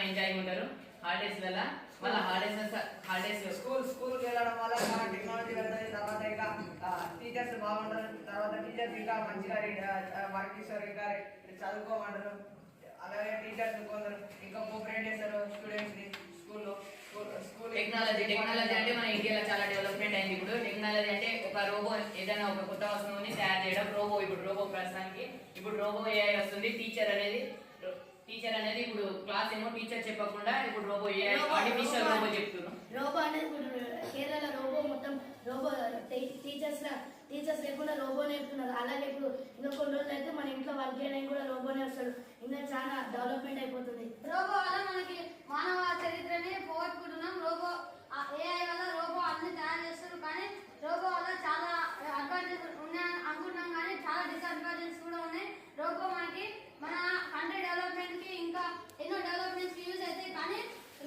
Enjoy ఉంటారు holidays వల్ల. మళ్ళీ హాలిడేస్ స్కూల్కి వెళ్ళడం వల్ల చాలా టెక్నాలజీ వెళ్తుంది. తర్వాత ఇంకా టీచర్స్ బాగుంటారు. తర్వాత టీచర్స్ ఇంకా మంచిగా వర్క్ ఇస్తారు, ఇంకా చదువుకోమంటారు. అలాగే టీచర్స్ కొందరు ఇంకా కోఆపరేట్ చేస్తారు స్టూడెంట్స్ ని స్కూల్లో. టెక్నాలజీ అంటే మన ఇండియాలో చాలా డెవలప్మెంట్ అయింది. ఇప్పుడు టెక్నాలజీ అంటే ఒక రోబో ఏదైనా ఒక కొత్త వస్తువుని తయారు చేయడం రోబో. ఇప్పుడు రోబో ప్రస్తుతానికి ఇప్పుడు రోబో ఏఐ వస్తుంది. టీచర్ అనేది ఇప్పుడు క్లాస్ ఏమో టీచర్ చెప్పకుండా ఇప్పుడు రోబో ఏఐ ఆర్టిఫిషియల్ రోబో చెప్తున్నారు. రోబో అనేది ఇప్పుడు కేరళ రోబో మొత్తం రోబో టీచర్స్ లేకుండా రోబో నేర్పుతున్నారు. అలాగే ఇప్పుడు ఇంకా కొన్ని రోజులు అయితే మన ఇంట్లో వర్క్ చేయడానికి కూడా రోబోనే వస్తాడు. ఇంకా చాలా డెవలప్మెంట్ అయిపోతుంది. రోబో వల్ల మనకి మానవ చరిత్రని పోగొట్టుకుంటున్నాం. రోబో ఏఐ వల్ల రోబో అన్ని తయారు చేస్తారు, కానీ రోబో వల్ల చాలా అడ్వాంటేజ్ ఉన్నాయని అనుకుంటున్నాం, కానీ చాలా డిసడ్వాంటేజెస్ కూడా ఉన్నాయి. రోబో మనకి మన కంట్రీ డెవలప్మెంట్ కి ఇంకా ఎన్నో డెవలప్మెంట్స్ కి యూజ్ అవుతాయి, కానీ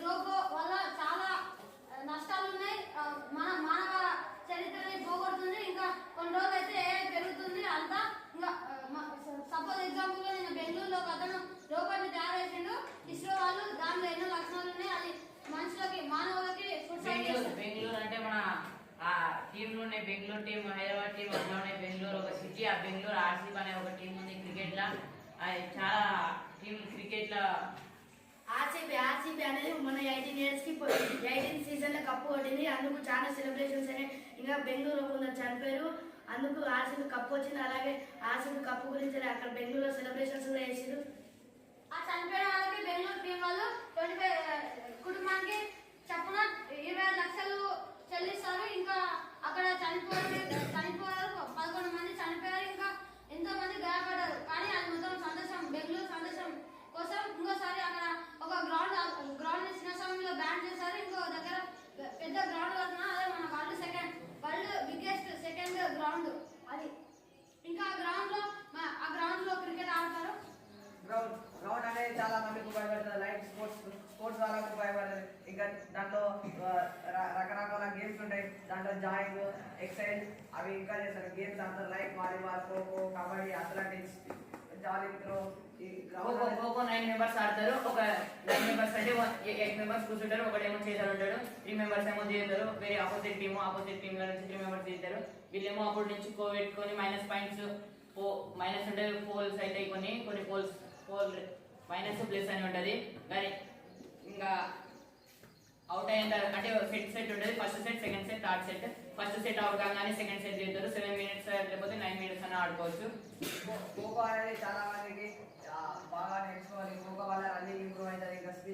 రోబో వల్ల చాలా నష్టాలు ఉన్నాయి. మన మానవ చరిత్రని పోగొడుతుంది. ఇంకా కొన్ని రోజులు అయితే ఏఐ పెరుగుతుంది అంతా. ఇంకా సపోజ్ ఎగ్జాంపుల్ గా నేను బెంగళూరులో ఒక అతను రోబోట్ ని తయారు చేసిండు. ఇస్రో వాళ్ళు దాంట్లో ఎన్నో లక్షణాలు ఉన్నాయి. అది మనుషులకి మానవులకి బెంగళూరు అంటే మన ఆ టీంలు ఉన్నాయి. బెంగళూరు టీం, హైదరాబాద్ టీం అట్లా ఉన్నాయి. బెంగళూరు ఒక సిటీ. ఆ బెంగళూరు ఆర్సీబీ అనే ఒక టీం ఉంది క్రికెట్ లా. చాలా టీం క్రికెట్ లా. ఆర్సీబీ అనేది మన 18 years కి 18 సీజన్ లో కప్పు కొట్టింది. అందుకు చాలా సెలబ్రేషన్స్ అయినాయి. ఇంకా బెంగళూరు కొందరు చనిపోయారు, అందుకు ఆర్సీబీ కప్పు వచ్చింది. అలాగే ఆర్సీబీ కప్పు గురించి అక్కడ బెంగళూరులో సెలబ్రేషన్స్ కూడా చేసారు. ఆ చనిపోయిన వాళ్ళకి బెంగళూరు టీం వాళ్ళు 25 కుటుంబానికి చప్పున 20 లక్షలు చెల్లిస్తారు. ఇంకా అక్కడ చనిపోయారు 11 మంది చనిపోయారు. ఇంకా ఎంతో మంది గాయపడ్డారు. కానీ అది మొత్తం సంతోషం, బెంగళూరు సంతోషం కోసం ఇంకోసారి అక్కడ ఒక గ్రౌండ్ చిన్న సమయంలో బ్యాన్ చేశారు. ఇంకో దగ్గర పెద్ద గ్రౌండ్ కట్టినా, అదే మన వరల్డ్ బిగ్గెస్ట్ సెకండ్ గ్రౌండ్ అది. ఇంకా ఆ గ్రౌండ్ లో క్రికెట్ ఆడతారు. గ్రౌండ్ అనేది చాలా మందికి ఉపయోగపడుతుంది. లైక్ స్పోర్ట్స్ వాళ్ళకు ఉపయోగపడుతుంది. ఇంకా దాంట్లో రకరకాల గేమ్స్ ఉంటాయి. దాంట్లో జాయింగ్, ఎక్సైజ్ అవి ఇంకా చేస్తారు. గేమ్స్ ఆడతారు. Like volleyball, kho-kho, kabaddi, athletics, javelin throw. Kho-kho 9 members ఆడతారు. ఒక 9 మెంబర్స్ అంటే 8 మెంబర్స్ కూర్చుంటారు. ఒకడేమో చేశారు ఉంటాడు. 3 మెంబర్స్ ఏమో తీస్తారు. వేరే ఆపోజిట్ టీమ్ లో నుంచి 3 మెంబర్స్ తీస్తారు. వీళ్ళేమో అప్పుడు నుంచి పెట్టుకొని మైనస్ పాయింట్స్ మైనస్ ఉంటే పోల్స్ అయితే కొన్ని పోల్ మైనస్ ప్లస్ అని ఉంటుంది. కానీ ఇంకా అవుట్ అయిన తర్వాత అంటే సెట్ ఉంటుంది. First set, second set, third set. First set out కాగానే సెకండ్ సెట్ చేస్తారు. 7 minutes లేకపోతే 9 minutes అని ఆడుకోవచ్చు. ఖోఖో అనేది చాలా మందికి బాగా నేర్చుకోవాలి. ఖోఖో వల్ల రన్నింగ్ ఇంప్రూవ్ అవుతుంది. ఇంకా